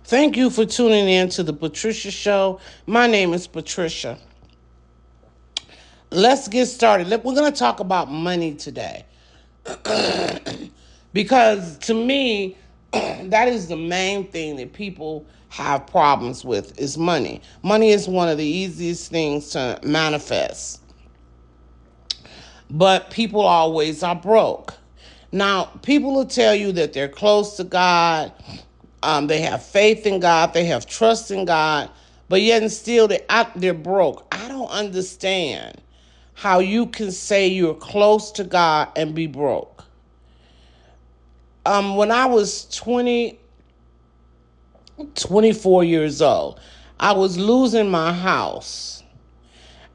Thank you for tuning in to the Patricia Show. My name is Patricia. Let's get started. We're going to talk about money today because to me, that is the main thing that people have problems with is money. Money is one of the easiest things to manifest, but people always are broke. Now, people will tell you that they're close to God, they have faith in God, they have trust in God, but yet and still they're broke. I don't understand how you can say you're close to God and be broke. When I was 24 years old, I was losing my house.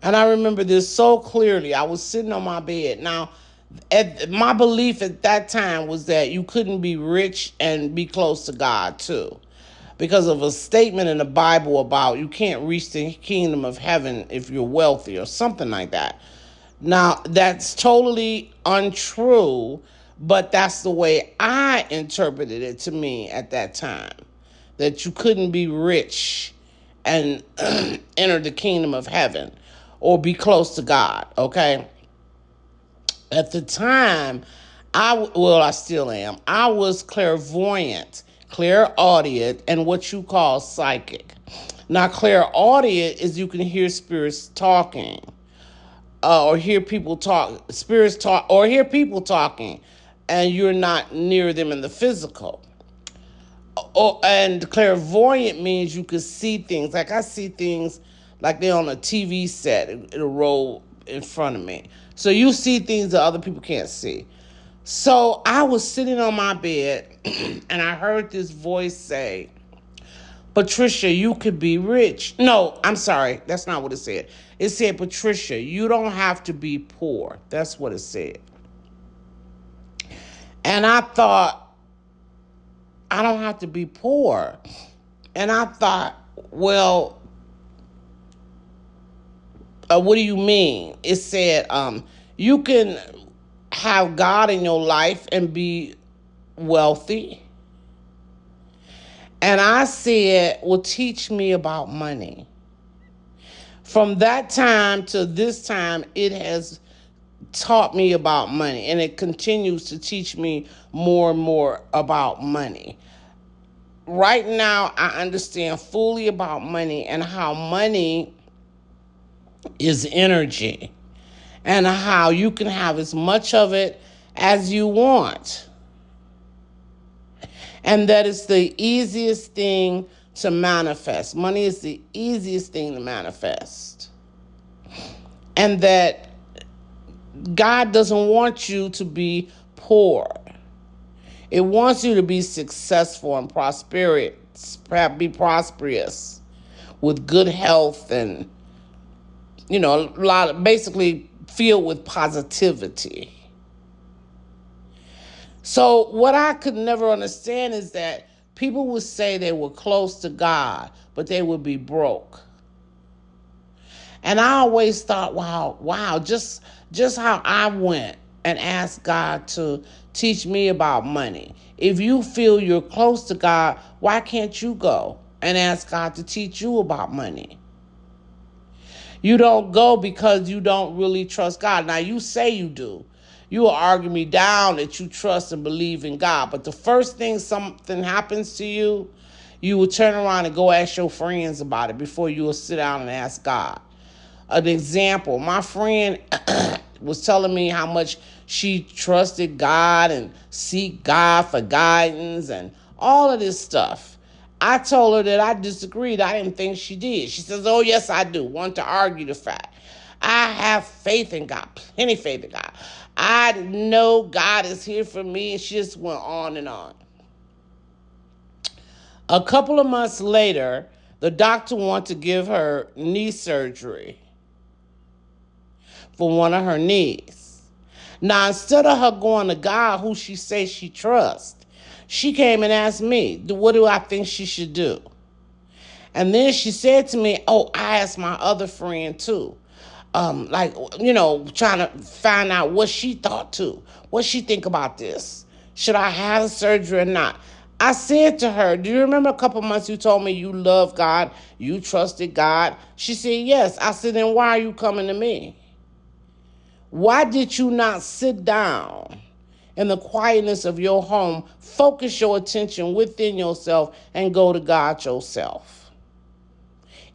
And I remember this so clearly. I was sitting on my bed. Now, my belief at that time was that you couldn't be rich and be close to God too, because of a statement in the Bible about you can't reach the kingdom of heaven if you're wealthy or something like that. Now, that's totally untrue, but that's the way I interpreted it to me at that time, that you couldn't be rich and enter the kingdom of heaven or be close to God, okay? At the time, I still am. I was clairvoyant, clairaudient, and what you call psychic. Now, clairaudient is you can hear spirits talking, or hear people talk, spirits talk, or hear people talking, and you're not near them in the physical. And clairvoyant means you can see things. Like I see things like they're on a TV set. It'll roll in front of me. So you see things that other people can't see. So I was sitting on my bed and I heard this voice say, Patricia, you could be rich. No, I'm sorry. That's not what it said. It said, Patricia, you don't have to be poor. That's what it said. And I thought, I don't have to be poor. And I thought, well, what do you mean? It said, you can have God in your life and be wealthy. And I said, well, teach me about money. From that time to this time, it has taught me about money, and it continues to teach me more and more about money. Right now, I understand fully about money and how money is energy and how you can have as much of it as you want. And that is the easiest thing to manifest. Money is the easiest thing to manifest. And that God doesn't want you to be poor. It wants you to be successful and be prosperous with good health and, a lot of basically filled with positivity. So what I could never understand is that people would say they were close to God, but they would be broke. And I always thought, wow, just how I went and asked God to teach me about money. If you feel you're close to God, why can't you go and ask God to teach you about money? You don't go because you don't really trust God. Now, you say you do. You will argue me down that you trust and believe in God. But the first thing something happens to you, you will turn around and go ask your friends about it before you will sit down and ask God. An example, my friend was telling me how much she trusted God and seek God for guidance and all of this stuff. I told her that I disagreed. I didn't think she did. She says, oh, yes, I do. Want to argue the fact. I have faith in God, plenty faith in God. I know God is here for me. And she just went on and on. A couple of months later, the doctor wanted to give her knee surgery for one of her knees. Now, instead of her going to God, who she says she trusts, she came and asked me, what do I think she should do? And then she said to me, oh, I asked my other friend too. Trying to find out what she thought too. What she think about this? Should I have the surgery or not? I said to her, do you remember a couple months you told me you loved God, you trusted God? She said, yes. I said, then why are you coming to me? Why did you not sit down in the quietness of your home, focus your attention within yourself, and go to God yourself?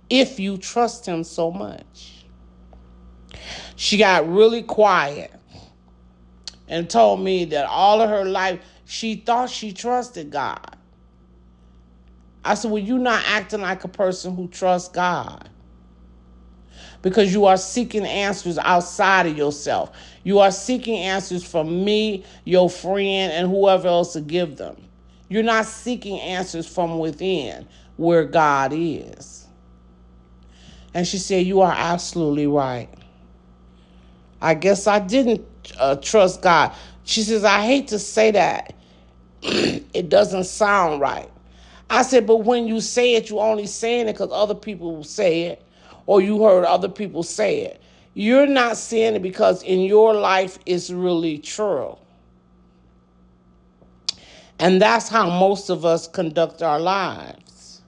If you trust him so much. She got really quiet and told me that all of her life she thought she trusted God. I said, well, you're not acting like a person who trusts God, because you are seeking answers outside of yourself. You are seeking answers from me, your friend, and whoever else to give them. You're not seeking answers from within where God is. And she said, you are absolutely right. I guess I didn't trust God. She says, I hate to say that. It doesn't sound right. I said, but when you say it, you're only saying it because other people say it, or you heard other people say it. You're not saying it because in your life it's really true. And that's how most of us conduct our lives.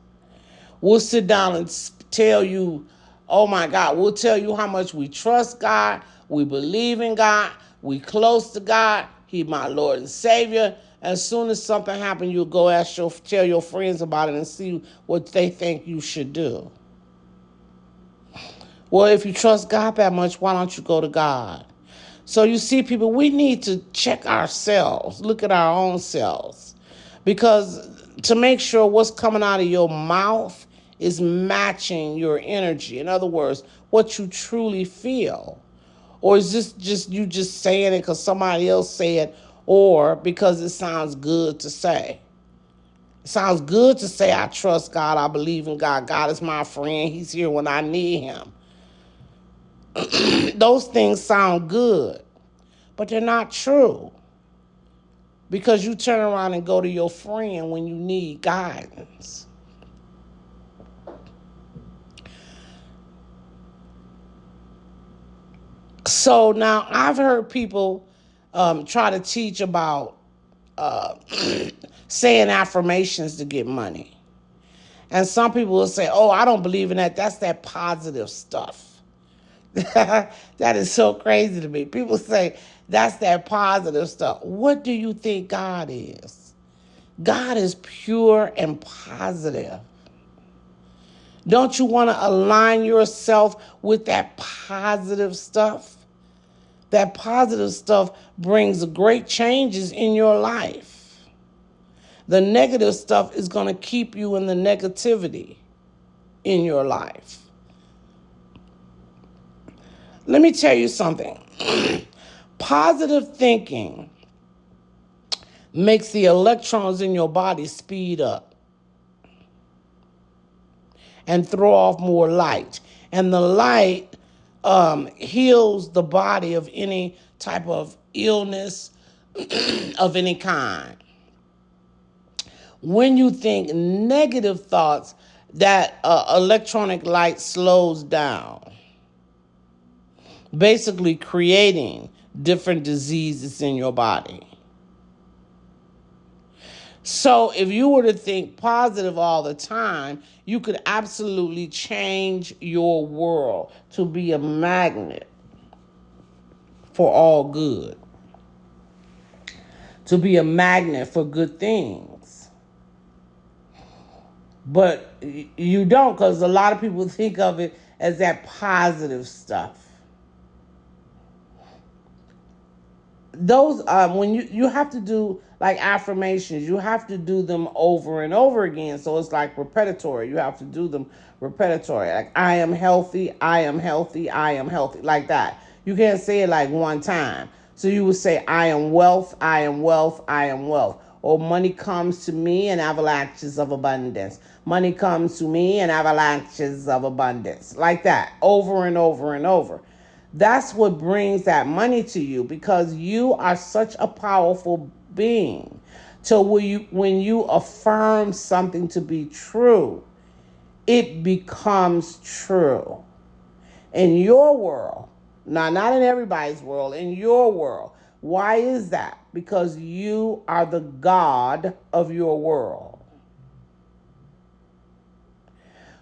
We'll sit down and tell you, oh my God, we'll tell you how much we trust God, we believe in God, we close to God, He's my Lord and Savior. As soon as something happens, you'll go tell your friends about it and see what they think you should do. Well, if you trust God that much, why don't you go to God? So you see, people, we need to check ourselves, look at our own selves, because to make sure what's coming out of your mouth is matching your energy. In other words, what you truly feel. Or is this just you just saying it because somebody else said, or because it sounds good to say? It sounds good to say, I trust God, I believe in God, God is my friend, He's here when I need Him. Those things sound good, but they're not true. Because you turn around and go to your friend when you need guidance. So now I've heard people try to teach about saying affirmations to get money. And some people will say, oh, I don't believe in that. That's that positive stuff. That is so crazy to me. People say that's that positive stuff. What do you think God is? God is pure and positive. Don't you want to align yourself with that positive stuff? That positive stuff brings great changes in your life. The negative stuff is going to keep you in the negativity in your life. Let me tell you something. Positive thinking makes the electrons in your body speed up and throw off more light. And the light heals the body of any type of illness of any kind. When you think negative thoughts, that electronic light slows down, basically creating different diseases in your body. So if you were to think positive all the time, you could absolutely change your world to be a magnet for all good, to be a magnet for good things. But you don't, because a lot of people think of it as that positive stuff. Those when you have to do like affirmations, you have to do them over and over again. So it's like repetitive. You have to do them repetitive. Like I am healthy, I am healthy, I am healthy, like that. You can't say it like one time. So you would say I am wealth, I am wealth, I am wealth. Or money comes to me in avalanches of abundance. Money comes to me in avalanches of abundance. Like that, over and over and over. That's what brings that money to you, because you are such a powerful being. So when you affirm something to be true, it becomes true. In your world, now not in everybody's world, in your world, Why is that? Because you are the God of your world.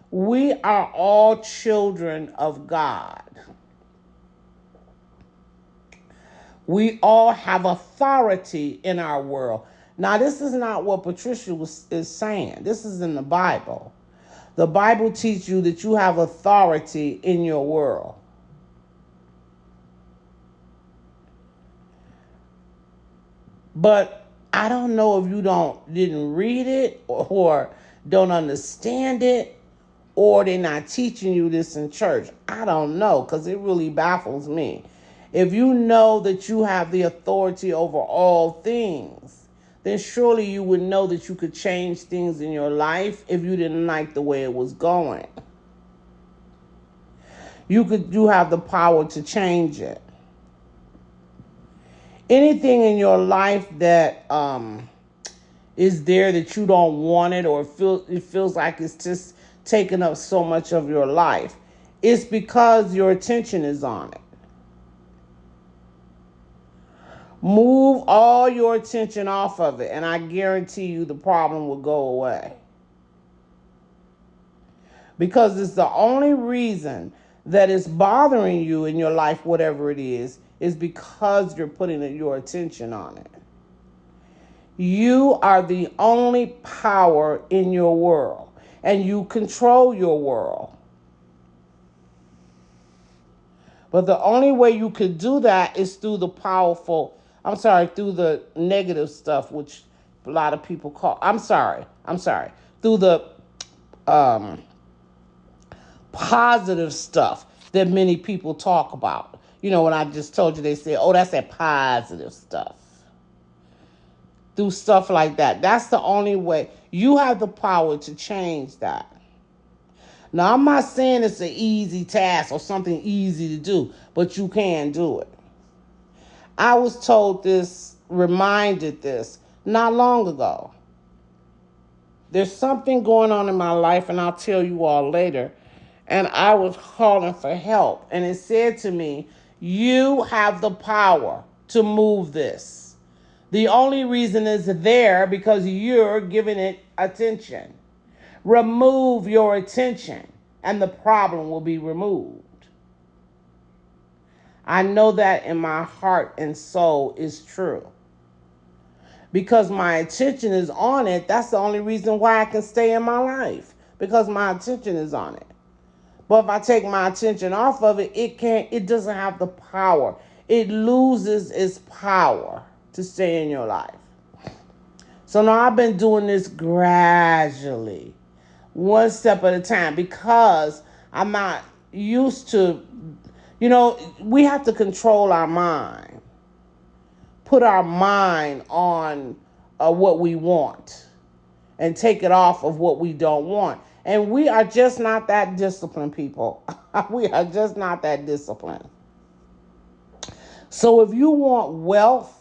We are all children of God. We all have authority in our world. Now, this is not what Patricia is saying. This is in the Bible. The Bible teaches you that you have authority in your world. But I don't know if you didn't read it or don't understand it, or they're not teaching you this in church. I don't know, because it really baffles me. If you know that you have the authority over all things, then surely you would know that you could change things in your life if you didn't like the way it was going. You have the power to change it. Anything in your life that is there that you don't want it, or it feels like it's just taking up so much of your life, it's because your attention is on it. Move all your attention off of it, and I guarantee you the problem will go away. Because it's the only reason that it's bothering you in your life, whatever it is because you're putting your attention on it. You are the only power in your world, and you control your world. But the only way you could do that is through the through the negative stuff, which a lot of people call, through the positive stuff that many people talk about. You know, when I just told you, they say, oh, that's that positive stuff. Through stuff like that. That's the only way. You have the power to change that. Now, I'm not saying it's an easy task or something easy to do, but you can do it. I was reminded this not long ago. There's something going on in my life, and I'll tell you all later. And I was calling for help. And it said to me, you have the power to move this. The only reason it's there because you're giving it attention. Remove your attention, and the problem will be removed. I know that in my heart and soul is true. Because my attention is on it, that's the only reason why I can stay in my life. Because my attention is on it. But if I take my attention off of it, it doesn't have the power. It loses its power to stay in your life. So now I've been doing this gradually, one step at a time, because I'm not used to, we have to control our mind. Put our mind on what we want and take it off of what we don't want. And we are just not that disciplined, people. We are just not that disciplined. So if you want wealth,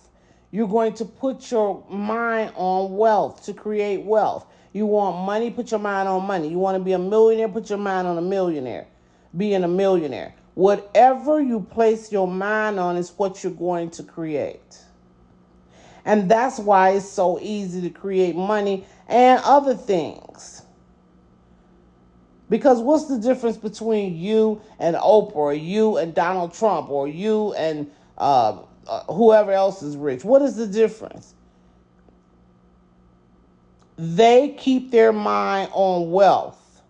you're going to put your mind on wealth, to create wealth. You want money, put your mind on money. You want to be a millionaire, put your mind on a millionaire, being a millionaire. Whatever you place your mind on is what you're going to create. And that's why it's so easy to create money and other things. Because what's the difference between you and Oprah, or you and Donald Trump, or you and whoever else is rich? What is the difference? They keep their mind on wealth,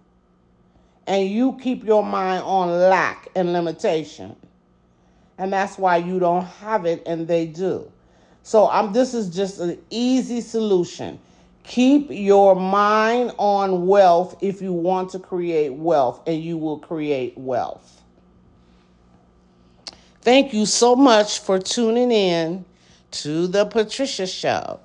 and you keep your mind on lack and limitation. And that's why you don't have it and they do. So this is just an easy solution. Keep your mind on wealth if you want to create wealth, and you will create wealth. Thank you so much for tuning in to the Patricia Show.